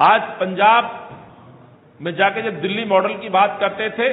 आज पंजाब में जाके जब दिल्ली मॉडल की बात करते थे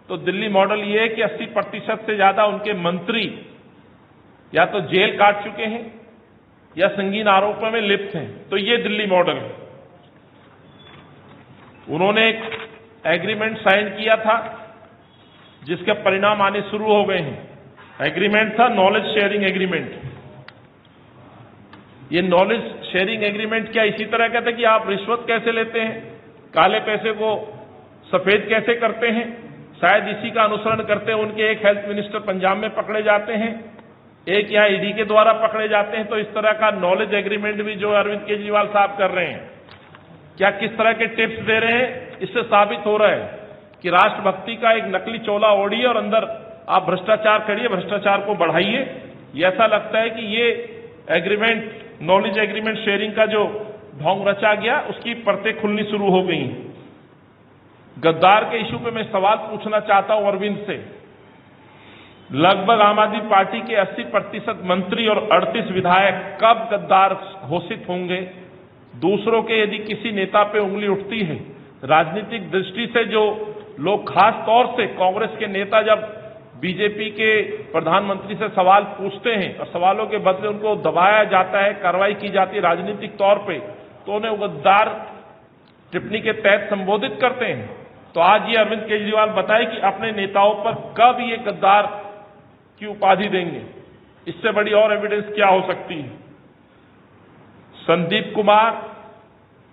तो दिल्ली मॉडल ये है कि 80% से ज्यादा उनके मंत्री या तो जेल काट चुके हैं या संगीन आरोपों में लिप्त हैं। तो ये दिल्ली मॉडल है। उन्होंने एक एग्रीमेंट साइन किया था जिसके परिणाम आने शुरू हो गए हैं। एग्रीमेंट था नॉलेज शेयरिंग एग्रीमेंट। ये नॉलेज शेयरिंग एग्रीमेंट क्या इसी तरह का था कि आप रिश्वत कैसे लेते हैं, काले पैसे को सफेद कैसे करते हैं, शायद इसी का अनुसरण करते हैं उनके एक हेल्थ मिनिस्टर पंजाब में पकड़े जाते हैं, एक यहां ईडी के द्वारा पकड़े जाते हैं। तो इस तरह का नॉलेज एग्रीमेंट भी जो अरविंद केजरीवाल साहब कर रहे हैं, क्या किस तरह के टिप्स दे रहे हैं, इससे साबित हो रहा है कि राष्ट्रभक्ति का एक नकली चोला ओढ़िए और अंदर आप भ्रष्टाचार करिए, भ्रष्टाचार को बढ़ाइए। ये ऐसा लगता है कि ये एग्रीमेंट, नॉलेज एग्रीमेंट शेयरिंग का जो ढोंग रचा गया, उसकी परतें खुलनी शुरू हो गई। गद्दार के इशू पे मैं सवाल पूछना चाहता हूं अरविंद से। लगभग आम आदमी पार्टी के 80% मंत्री और 38 विधायक कब गद्दार घोषित होंगे? दूसरों के यदि किसी नेता पे उंगली उठती है, राजनीतिक दृष्टि से जो लोग, खास तौर से कांग्रेस के नेता, जब बीजेपी के प्रधानमंत्री से सवाल पूछते हैं और सवालों के बदले उनको दबाया जाता है, कार्रवाई की जाती है राजनीतिक तौर पे, तो उन्हें गद्दार टिप्पणी के तहत संबोधित करते हैं। तो आज ये अरविंद केजरीवाल बताए कि अपने नेताओं पर कब ये गद्दार की उपाधि देंगे। इससे बड़ी और एविडेंस क्या हो सकती है? संदीप कुमार,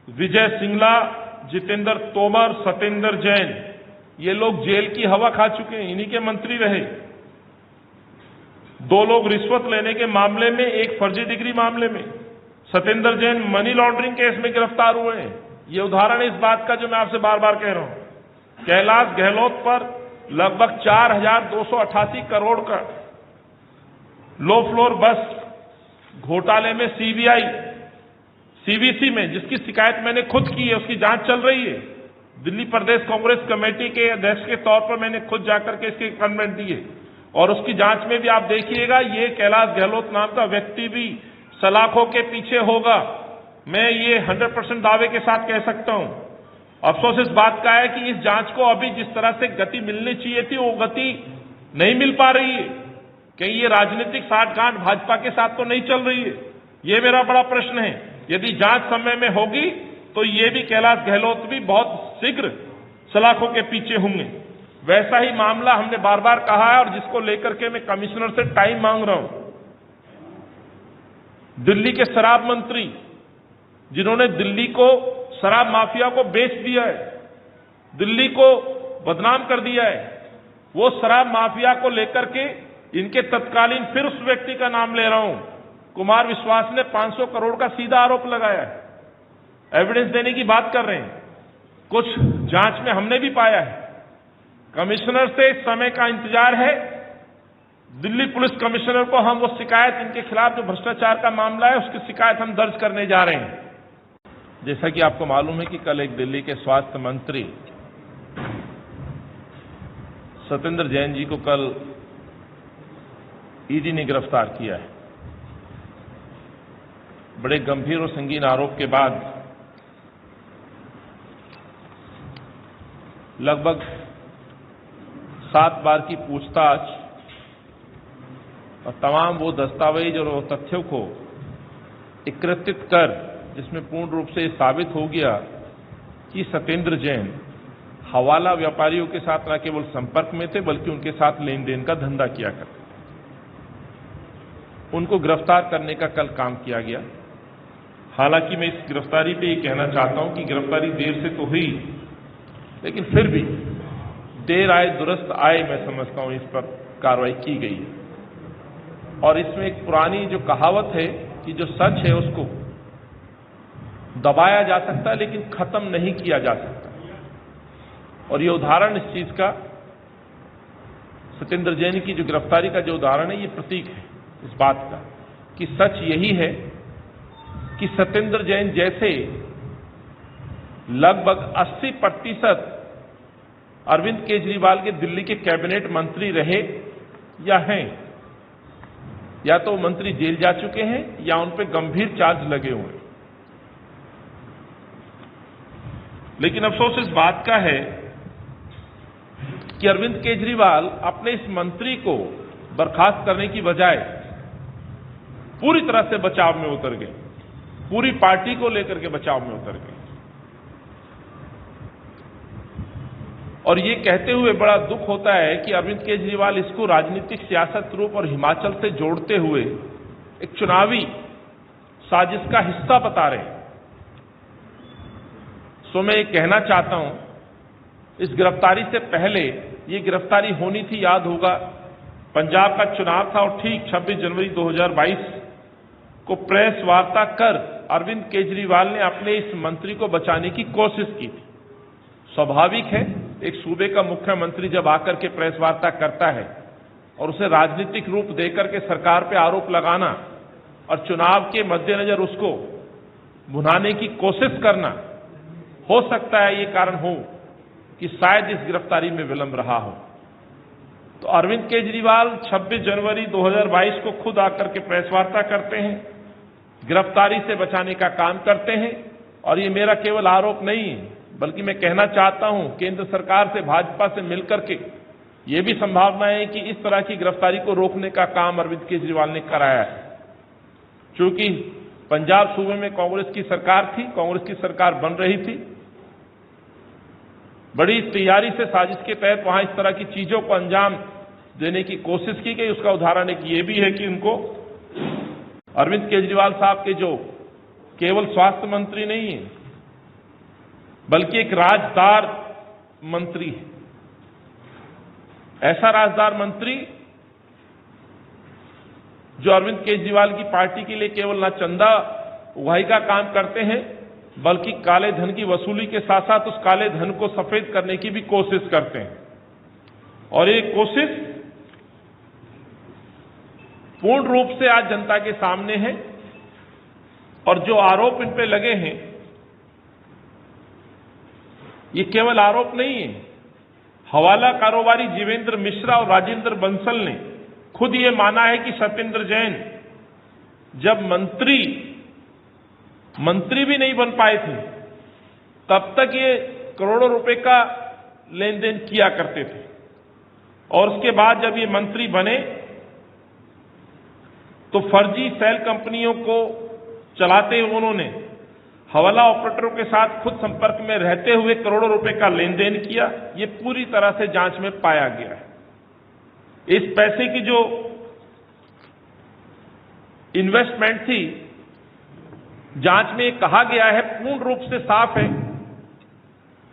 विजय सिंगला, जितेंद्र तोमर, सत्येंद्र जैन, ये लोग जेल की हवा खा चुके हैं, इन्हीं के मंत्री रहे। 2 लोग रिश्वत लेने के मामले में, एक फर्जी डिग्री मामले में। Satyendra Jain money laundering case में गिरफ्तार हुए हैं। ये उदाहरण है इस बात का जो मैं आपसे बार बार कह रहा हूं। कैलाश गहलोत पर लगभग 4,288 करोड़ का लो फ्लोर बस घोटाले में सीवीसी में, जिसकी शिकायत मैंने खुद की है, उसकी जांच चल रही है। दिल्ली प्रदेश कांग्रेस कमेटी के अध्यक्ष के तौर पर मैंने खुद जाकर के इसके कमेंट दिए और उसकी जांच में भी आप देखिएगा ये कैलाश गहलोत नाम का व्यक्ति भी सलाखों के पीछे होगा। मैं ये 100% दावे के साथ कह सकता हूं। अफसोस इस बात का है कि इस जांच को अभी जिस तरह से गति मिलनी चाहिए थी, वो गति नहीं मिल पा रही है। कहीं ये राजनीतिक साठगांठ भाजपा के साथ तो नहीं चल रही है? ये मेरा बड़ा प्रश्न है। यदि जांच समय में होगी तो ये भी कैलाश गहलोत भी बहुत शीघ्र सलाखों के पीछे होंगे। वैसा ही मामला हमने बार बार कहा है और जिसको लेकर के मैं कमिश्नर से टाइम मांग रहा हूं। दिल्ली के शराब मंत्री, जिन्होंने दिल्ली को, शराब माफिया को बेच दिया है, दिल्ली को बदनाम कर दिया है, वो शराब माफिया को लेकर के इनके तत्कालीन, फिर उस व्यक्ति का नाम ले रहा हूं, कुमार विश्वास ने 500 करोड़ का सीधा आरोप लगाया है। एविडेंस देने की बात कर रहे हैं। कुछ जांच में हमने भी पाया है। कमिश्नर से इस समय का इंतजार है। दिल्ली पुलिस कमिश्नर को हम वो शिकायत, इनके खिलाफ जो भ्रष्टाचार का मामला है, उसकी शिकायत हम दर्ज करने जा रहे हैं। जैसा कि आपको मालूम है कि कल एक दिल्ली के स्वास्थ्य मंत्री सत्येंद्र जैन जी को कल ईडी ने गिरफ्तार किया है। बड़े गंभीर और संगीन आरोप के बाद लगभग 7 बार की पूछताछ और तमाम वो दस्तावेज और वो तथ्यों को एकत्रित कर, जिसमें पूर्ण रूप से साबित हो गया कि सत्येंद्र जैन हवाला व्यापारियों के साथ न केवल संपर्क में थे बल्कि उनके साथ लेन देन का धंधा किया करते। उनको गिरफ्तार करने का कल काम किया गया। हालांकि मैं इस गिरफ्तारी पे ये कहना चाहता हूं कि गिरफ्तारी देर से तो हुई, लेकिन फिर भी देर आए दुरुस्त आए, मैं समझता हूं इस पर कार्रवाई की गई है। और इसमें एक पुरानी जो कहावत है कि जो सच है उसको दबाया जा सकता है लेकिन खत्म नहीं किया जा सकता। और ये उदाहरण इस चीज का, सत्येंद्र जैन की जो गिरफ्तारी का जो उदाहरण है, ये प्रतीक है इस बात का कि सच यही है कि सत्येंद्र जैन जैसे लगभग 80% अरविंद केजरीवाल के दिल्ली के कैबिनेट मंत्री रहे या हैं, या तो मंत्री जेल जा चुके हैं या उन पर गंभीर चार्ज लगे हुए हैं। लेकिन अफसोस इस बात का है कि अरविंद केजरीवाल अपने इस मंत्री को बर्खास्त करने की बजाय पूरी तरह से बचाव में उतर गए, पूरी पार्टी को लेकर के बचाव में उतर गए। और ये कहते हुए बड़ा दुख होता है कि अरविंद केजरीवाल इसको राजनीतिक सियासत रूप और हिमाचल से जोड़ते हुए एक चुनावी साजिश का हिस्सा बता रहे हैं। सो मैं ये कहना चाहता हूं, इस गिरफ्तारी से पहले ये गिरफ्तारी होनी थी, याद होगा पंजाब का चुनाव था और ठीक 26 जनवरी 2022 को प्रेस वार्ता कर अरविंद केजरीवाल ने अपने इस मंत्री को बचाने की कोशिश की थी। स्वाभाविक है, एक सूबे का मुख्यमंत्री जब आकर के प्रेस वार्ता करता है और उसे राजनीतिक रूप देकर के सरकार पे आरोप लगाना और चुनाव के मद्देनजर उसको भुनाने की कोशिश करना, हो सकता है ये कारण हो कि शायद इस गिरफ्तारी में विलंब रहा हो। तो अरविंद केजरीवाल 26 जनवरी 2022 को खुद आकर के प्रेस वार्ता करते हैं, गिरफ्तारी से बचाने का काम करते हैं। और ये मेरा केवल आरोप नहीं है, बल्कि मैं कहना चाहता हूं केंद्र सरकार से, भाजपा से मिलकर के ये भी संभावना है कि इस तरह की गिरफ्तारी को रोकने का काम अरविंद केजरीवाल ने कराया है। क्योंकि पंजाब सूबे में कांग्रेस की सरकार थी, कांग्रेस की सरकार बन रही थी, बड़ी तैयारी से साजिश के तहत वहां इस तरह की चीजों को अंजाम देने की कोशिश की गई। उसका उदाहरण एक ये भी है कि उनको अरविंद केजरीवाल साहब के जो केवल स्वास्थ्य मंत्री नहीं है, बल्कि एक राजदार मंत्री है, ऐसा राजदार मंत्री जो अरविंद केजरीवाल की पार्टी के लिए केवल न चंदा उगाही का काम करते हैं, बल्कि काले धन की वसूली के साथ साथ उस काले धन को सफेद करने की भी कोशिश करते हैं। और ये कोशिश पूर्ण रूप से आज जनता के सामने है। और जो आरोप इन पे लगे हैं, ये केवल आरोप नहीं है। हवाला कारोबारी जीवेंद्र मिश्रा और राजेंद्र बंसल ने खुद ये माना है कि सत्येंद्र जैन जब मंत्री भी नहीं बन पाए थे, तब तक ये करोड़ों रुपए का लेन देन किया करते थे। और उसके बाद जब ये मंत्री बने तो फर्जी सेल कंपनियों को चलाते हुए उन्होंने हवाला ऑपरेटरों के साथ खुद संपर्क में रहते हुए करोड़ों रुपए का लेन देन किया। ये पूरी तरह से जांच में पाया गया है। इस पैसे की जो इन्वेस्टमेंट थी, जांच में कहा गया है, पूर्ण रूप से साफ है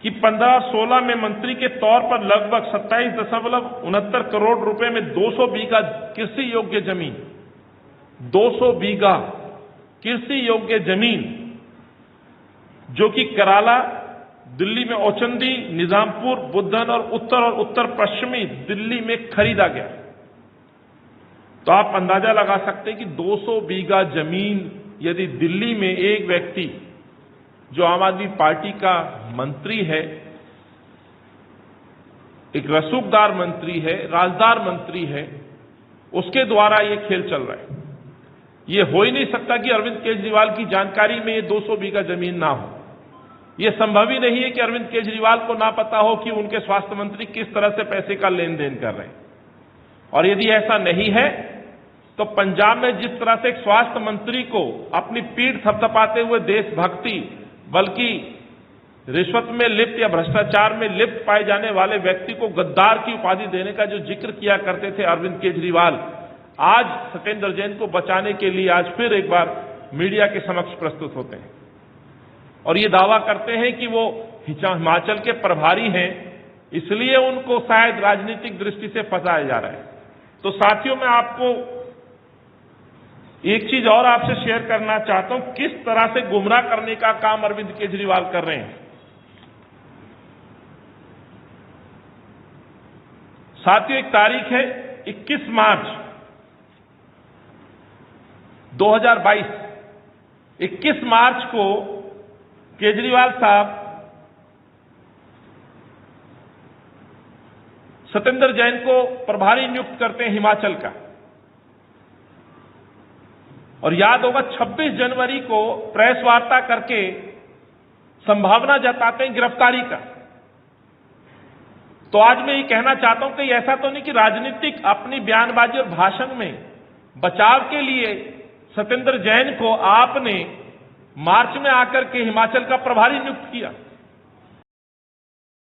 कि 15 और 16 में मंत्री के तौर पर लगभग 27.69 करोड़ रुपए में 200 बीघा कृषि योग्य जमीन, 200 बीघा कृषि योग्य जमीन जो कि कराला, दिल्ली में ओचंदी, निजामपुर, बुद्धन और उत्तर पश्चिमी दिल्ली में खरीदा गया। तो आप अंदाजा लगा सकते हैं कि 200 बीघा जमीन यदि दिल्ली में एक व्यक्ति जो आम आदमी पार्टी का मंत्री है, एक रसूखदार मंत्री है, राजदार मंत्री है, उसके द्वारा ये खेल चल रहा है। ये हो ही नहीं सकता कि अरविंद केजरीवाल की जानकारी में ये 200 बीघा जमीन ना हो। ये संभव ही नहीं है कि अरविंद केजरीवाल को ना पता हो कि उनके स्वास्थ्य मंत्री किस तरह से पैसे का लेन देन कर रहे हैं। और यदि ऐसा नहीं है तो पंजाब में जिस तरह से एक स्वास्थ्य मंत्री को अपनी पीठ थपथपाते हुए देशभक्ति, बल्कि रिश्वत में लिप्त या भ्रष्टाचार में लिप्त पाए जाने वाले व्यक्ति को गद्दार की उपाधि देने का जो जिक्र किया करते थे अरविंद केजरीवाल, आज सत्येंद्र जैन को बचाने के लिए आज फिर एक बार मीडिया के समक्ष प्रस्तुत होते हैं और ये दावा करते हैं कि वो हिमाचल के प्रभारी हैं, इसलिए उनको शायद राजनीतिक दृष्टि से फंसाया जा रहा है। तो साथियों, मैं आपको एक चीज और आपसे शेयर करना चाहता हूं, किस तरह से गुमराह करने का काम अरविंद केजरीवाल कर रहे हैं। साथियों, एक तारीख है 21 मार्च 2022। 21 मार्च को केजरीवाल साहब सत्येंद्र जैन को प्रभारी नियुक्त करते हैं हिमाचल का। और याद होगा 26 जनवरी को प्रेस वार्ता करके संभावना जताते हैं गिरफ्तारी का। तो आज मैं ये कहना चाहता हूं कि ऐसा तो नहीं कि राजनीतिक अपनी बयानबाजी और भाषण में बचाव के लिए सत्येंद्र जैन को आपने मार्च में आकर के हिमाचल का प्रभारी नियुक्त किया।